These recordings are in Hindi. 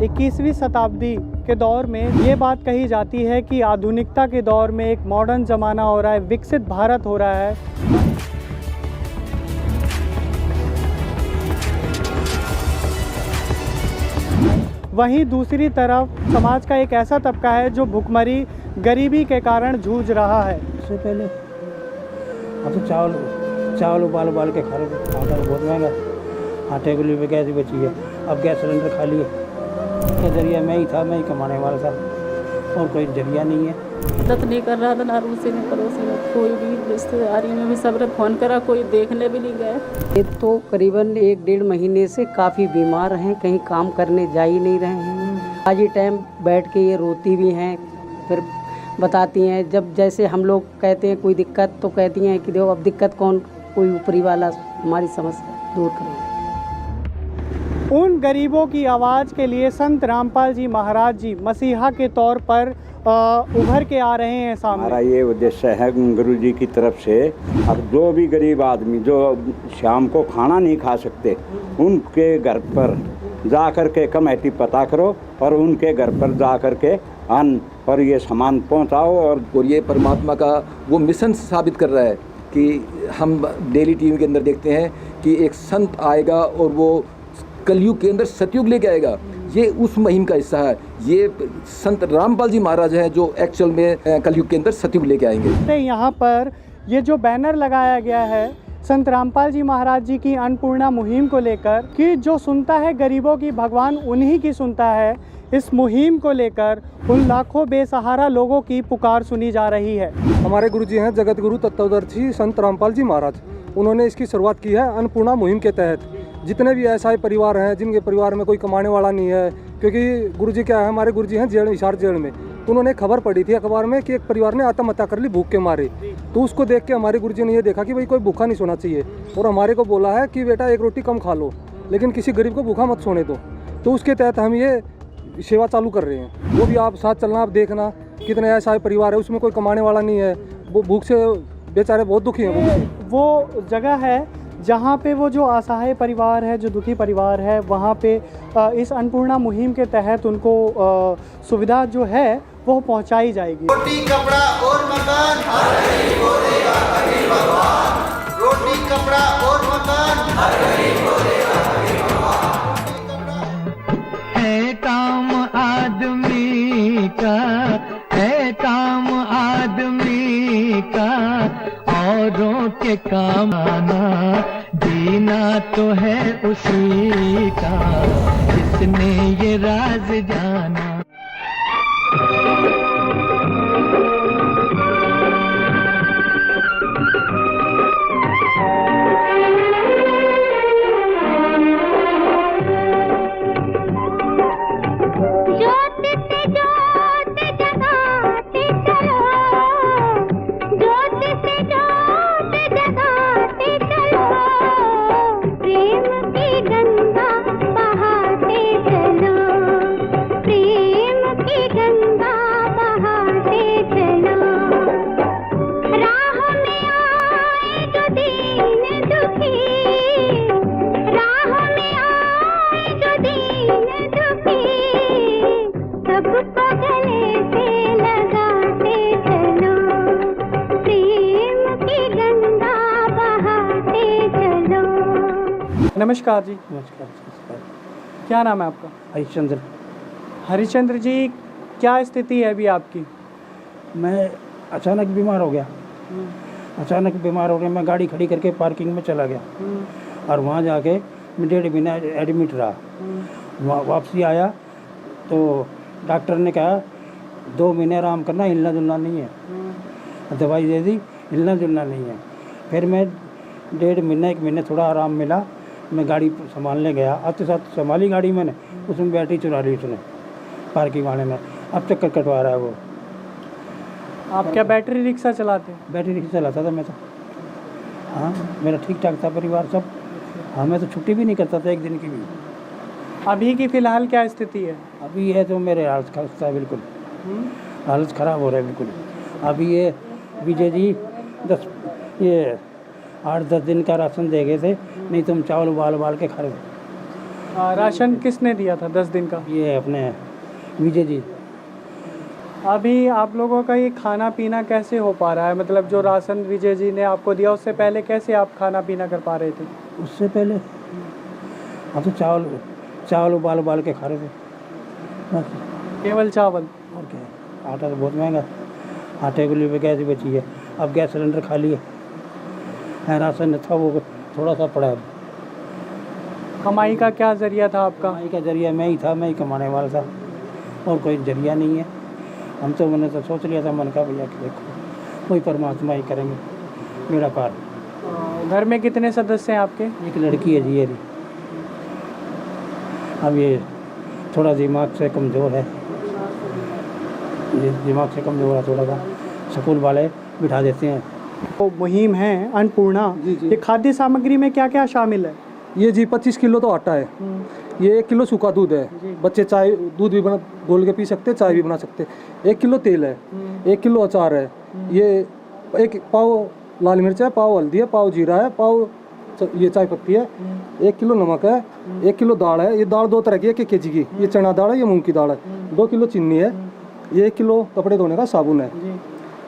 21वीं शताब्दी के दौर में ये बात कही जाती है कि आधुनिकता के दौर में एक मॉडर्न ज़माना हो रहा है, विकसित भारत हो रहा है। वहीं दूसरी तरफ समाज का एक ऐसा तबका है जो भुखमरी, गरीबी के कारण जूझ रहा है। इससे पहले अब तो चावल उबाल के खा रहे थे। आटा बहुत महंगा, आटे के लिए गैस बची है, अब गैस सिलेंडर खाली है। इसका जरिया मैं ही कमाने वाला था, और कोई जरिया नहीं है। मदद नहीं कर रहा था, ना रूसी ने पड़ोसी ने, कोई भी रिश्तेदारी में भी सबने फ़ोन करा, कोई देखने भी नहीं गए। ये तो करीबन 1-1.5 महीने से काफ़ी बीमार हैं, कहीं काम करने जा ही नहीं रहे हैं। आज ये टाइम बैठ के ये रोती भी हैं, फिर बताती हैं। जब जैसे हम लोग कहते हैं कोई दिक्कत, तो कहती हैं कि देखो अब दिक्कत कौन, कोई ऊपरी वाला हमारी समस्या दूर करे। उन गरीबों की आवाज़ के लिए संत रामपाल जी महाराज जी मसीहा के तौर पर उभर के आ रहे हैं सामने। हमारा ये उद्देश्य है गुरु जी की तरफ से, अब जो भी गरीब आदमी जो शाम को खाना नहीं खा सकते, उनके घर पर जा कर के कमेटी पता करो और उनके घर पर जा कर के अन्न और ये सामान पहुंचाओ। और ये परमात्मा का वो मिशन साबित कर रहा है कि हम डेली टीवी के अंदर देखते हैं कि एक संत आएगा और वो कलयुग के अंदर सतयुग लेके आएगा। ये उस मुहिम का हिस्सा है। ये संत रामपाल जी महाराज हैं जो एक्चुअल में कलयुग के अंदर सतयुग लेके आएंगे। यहाँ पर ये जो बैनर लगाया गया है संत रामपाल जी महाराज जी की अन्नपूर्णा मुहिम को लेकर कि जो सुनता है गरीबों की भगवान उन्हीं की सुनता है, इस मुहिम को लेकर उन लाखों बेसहारा लोगों की पुकार सुनी जा रही है। हमारे गुरु जी हैं जगत गुरु तत्वदर्शी संत रामपाल जी महाराज। उन्होंने इसकी शुरुआत की है अन्नपूर्णा मुहिम के तहत। जितने भी ऐसा परिवार हैं जिनके परिवार में कोई कमाने वाला नहीं है, क्योंकि गुरुजी क्या है, हमारे गुरुजी हैं जेल, हिसार जेल में। तो उन्होंने खबर पड़ी थी अखबार में कि एक परिवार ने आत्महत्या कर ली भूख के मारे। तो उसको देख के हमारे गुरुजी ने ये देखा कि भाई कोई भूखा नहीं सोना चाहिए, और हमारे को बोला है कि बेटा एक रोटी कम खा लो, लेकिन किसी गरीब को भूखा मत सोने दो। तो उसके तहत हम ये सेवा चालू कर रहे हैं। वो भी आप साथ चलना, आप देखना कितने ऐसा परिवार है उसमें कोई कमाने वाला नहीं है, वो भूख से बेचारे बहुत दुखी हैं। भूख से वो जगह है जहाँ पे वो जो असहाय परिवार है, जो दुखी परिवार है, वहाँ पे इस अन्नपूर्णा मुहिम के तहत उनको सुविधा जो है वो पहुँचाई जाएगी। रोटी कपड़ा और मकान हर गरीब को देगा हरि भगवान। रोटी कपड़ा और मकान हर गरीब को देगा हरि भगवान। है काम आदमी का, है काम आदमी का, औरों के काम आना, जीना तो है उसी का, जिसने ये राज जाना। नमस्कार जी। नमस्कार। क्या नाम है आपका? हरिश्चंद्र। हरिश्चंद्र जी, क्या स्थिति है अभी आपकी? मैं अचानक बीमार हो गया। मैं गाड़ी खड़ी करके पार्किंग में चला गया, और वहाँ जाके मैं 1.5 महीना एडमिट रहा। वहाँ वापसी आया तो डॉक्टर ने कहा 2 महीने आराम करना, हिलना जुलना नहीं है। दवाई दे दी, हिलना जुलना नहीं है। फिर मैं 1.5 महीना 1 महीने थोड़ा आराम मिला, मैं गाड़ी संभालने गया। आते साथ संभाली गाड़ी मैंने, उसमें बैटरी चुरा ली उसने पार्किंग वाले में। अब चक्कर कटवा रहा है वो। आप क्या बैटरी रिक्शा चलाते हैं? बैटरी रिक्शा चलाता था मैं तो। हाँ, मेरा ठीक ठाक था परिवार सब। हाँ, मैं तो छुट्टी भी नहीं करता था एक दिन की भी। अभी की फ़िलहाल क्या स्थिति है? अभी है तो मेरे हालत खराब है, बिल्कुल हालत ख़राब हो रहा है बिल्कुल। अभी ये विजय जी 8-10 दिन का राशन दे गए थे, नहीं तो हम चावल उबाल के खा रहे थे। राशन किसने दिया था 10 दिन का? ये अपने विजय जी। अभी आप लोगों का ये खाना पीना कैसे हो पा रहा है? मतलब जो राशन विजय जी ने आपको दिया उससे पहले कैसे आप खाना पीना कर पा रहे थे? उससे पहले हम तो चावल उबाल के खा रहे थे बस। केवल चावल? और क्या है, आटा तो बहुत महंगा, आटे के लिए गैस बची है, अब गैस सिलेंडर खाली है, राशन था वो थोड़ा सा पड़ा है। कमाई का क्या जरिया था आपका? कमाई का जरिया मैं ही था, मैं ही कमाने वाला था, और कोई जरिया नहीं है। हम तो मैंने तो सोच लिया था, मन का भैया कि देखो कोई परमात्मा ही करेंगे मेरा कार। घर में कितने सदस्य हैं आपके? एक लड़की है जी ये, अब ये थोड़ा दिमाग से कमज़ोर है, ये दिमाग से कमज़ोर है थोड़ा सा, स्कूल वाले बिठा देते हैं। वो मुहिम है अन्नपूर्णा, ये खाद्य सामग्री में क्या क्या शामिल है? ये जी 25 किलो तो आटा है, ये 1 किलो सूखा दूध है, बच्चे चाय दूध भी बना घोल के पी सकते हैं, चाय भी बना सकते हैं। 1 किलो तेल है, 1 किलो अचार है, ये 1 पाव लाल मिर्च है, पाव हल्दी है, पाव जीरा है, पाव ये चाय पत्ती है, 1 किलो नमक है, 1 किलो दाल है। ये दाल 2 तरह की है, 1 केजी की, ये चना दाल है, ये मूंग की दाल है। 2 किलो चीनी है, ये 1 किलो कपड़े धोने का साबुन है,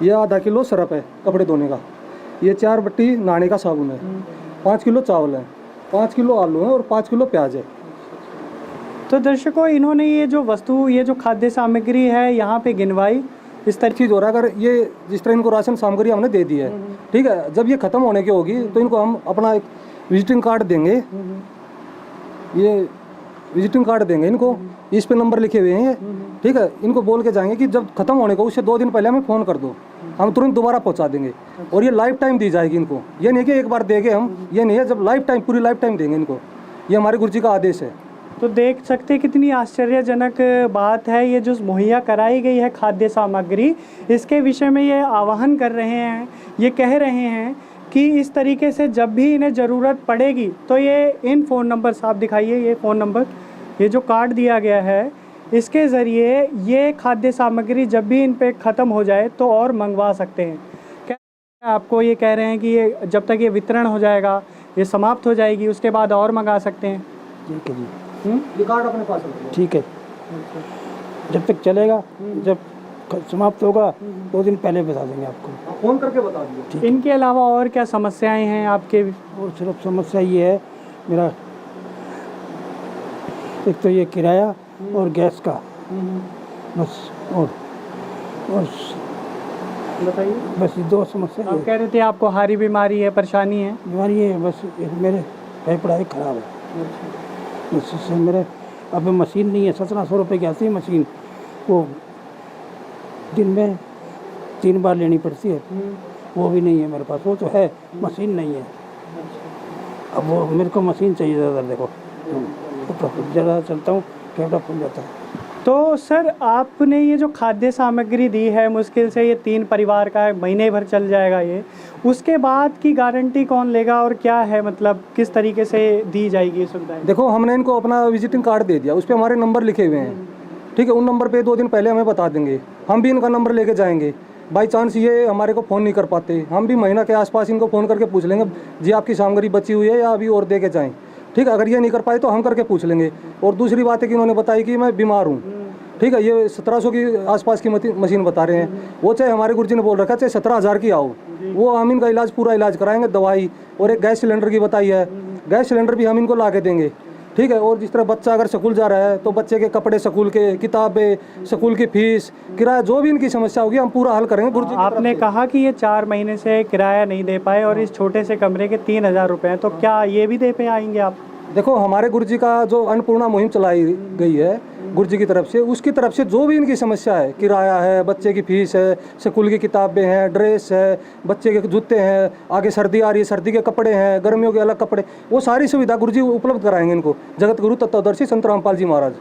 ये आधा किलो सरफ है कपड़े धोने का, ये 4 बट्टी नहाने का साबुन है, 5 किलो चावल है, 5 किलो आलू है और 5 किलो प्याज है। तो दर्शकों, इन्होंने ये जो वस्तु, ये जो खाद्य सामग्री है यहाँ पे गिनवाई। इस तरह चीज़ हो रहा है, अगर ये जिस तरह इनको राशन सामग्री हमने दे दी है, ठीक है, जब ये ख़त्म होने की होगी तो इनको हम अपना एक विजिटिंग कार्ड देंगे, ये विजिटिंग कार्ड देंगे इनको, इस पे नंबर लिखे हुए हैं, ठीक है, इनको बोल के जाएंगे कि जब ख़त्म होने को उससे 2 दिन पहले हमें फ़ोन कर दो, हम तुरंत दोबारा पहुंचा देंगे। और ये लाइफ टाइम दी जाएगी इनको, ये नहीं कि एक बार देंगे हम, ये नहीं है, जब लाइफ टाइम पूरी लाइफ टाइम देंगे इनको, ये हमारे गुरु जी का आदेश है। तो देख सकते कितनी आश्चर्यजनक बात है, ये जो मुहैया कराई गई है खाद्य सामग्री, इसके विषय में ये आह्वान कर रहे हैं, ये कह रहे हैं कि इस तरीके से जब भी इन्हें ज़रूरत पड़ेगी तो ये इन फ़ोन नंबर, आप दिखाइए ये फ़ोन नंबर, ये जो कार्ड दिया गया है, इसके ज़रिए ये खाद्य सामग्री जब भी इन पे ख़त्म हो जाए तो और मंगवा सकते हैं। क्या आपको ये कह रहे हैं कि ये जब तक ये वितरण हो जाएगा, ये समाप्त हो जाएगी, उसके बाद और मंगा सकते हैं? ठीक है जी, ये कार्ड अपने पास रखिए। ठीक है, जब तक चलेगा, जब समाप्त होगा 2 दिन पहले बता देंगे आपको, फ़ोन करके बता दीजिए। इनके अलावा और क्या समस्याएं हैं आपके? और सिर्फ समस्या ये है मेरा, एक तो ये किराया और गैस का, बस, और बताइए। बस ये 2 समस्या आप कह रहे थे आपको हारी बीमारी है, परेशानी है? बीमारी है, बस मेरे फेफड़ा ही खराब है, बस इससे मेरे, अब मशीन नहीं है, 1700 रुपये की आती है मशीन, वो दिन में 3 बार लेनी पड़ती है, वो भी नहीं है मेरे पास, वो तो है, मशीन नहीं है। अब वो मेरे को मशीन चाहिए ज़्यादा, देखो ज़्यादा चलता हूँ फेफड़ा फूल जाता है। तो सर, आपने ये जो खाद्य सामग्री दी है, मुश्किल से ये 3 परिवार का महीने भर चल जाएगा ये, उसके बाद की गारंटी कौन लेगा और क्या है, मतलब किस तरीके से दी जाएगी सुविधाएं? देखो, हमने इनको अपना विजिटिंग कार्ड दे दिया, उस पर हमारे नंबर लिखे हुए हैं, ठीक है, उन नंबर पे 2 दिन पहले हमें बता देंगे, हम भी इनका नंबर लेके जाएंगे। बाई चांस ये हमारे को फ़ोन नहीं कर पाते, हम भी महीना के आसपास इनको फ़ोन करके पूछ लेंगे, जी आपकी सामग्री बची हुई है या अभी और दे के जाएँ, ठीक है। अगर ये नहीं कर पाए तो हम करके पूछ लेंगे। और दूसरी बात है कि इन्होंने बताई कि मैं बीमार हूँ, ठीक है, ये 1700 की आसपास की मशीन बता रहे हैं, वो चाहे हमारे गुरुजी ने बोल रखा चाहे 17,000 की आओ, वो हम इनका इलाज, पूरा इलाज कराएंगे, दवाई, और एक गैस सिलेंडर की बताई है, गैस सिलेंडर भी हम इनको ला के देंगे, ठीक है। और जिस तरह बच्चा अगर स्कूल जा रहा है तो बच्चे के कपड़े, स्कूल के किताबें, स्कूल की फीस, किराया, जो भी इनकी समस्या होगी हम पूरा हल करेंगे गुरुजी। आपने कहा कि ये 4 महीने से किराया नहीं दे पाए और इस छोटे से कमरे के 3000 रुपये हैं, तो क्या ये भी दे पाएंगे आप? देखो, हमारे गुरुजी का जो अन्नपूर्णा मुहिम चलाई गई है गुरुजी की तरफ से, उसकी तरफ से जो भी इनकी समस्या है, किराया है, बच्चे की फीस है, स्कूल की किताबें हैं, ड्रेस है, बच्चे के जूते हैं, आगे सर्दी आ रही है, सर्दी के कपड़े हैं, गर्मियों के अलग कपड़े, वो सारी सुविधा गुरुजी उपलब्ध कराएंगे इनको। जगत गुरु तत्वदर्शी संत रामपाल जी महाराज।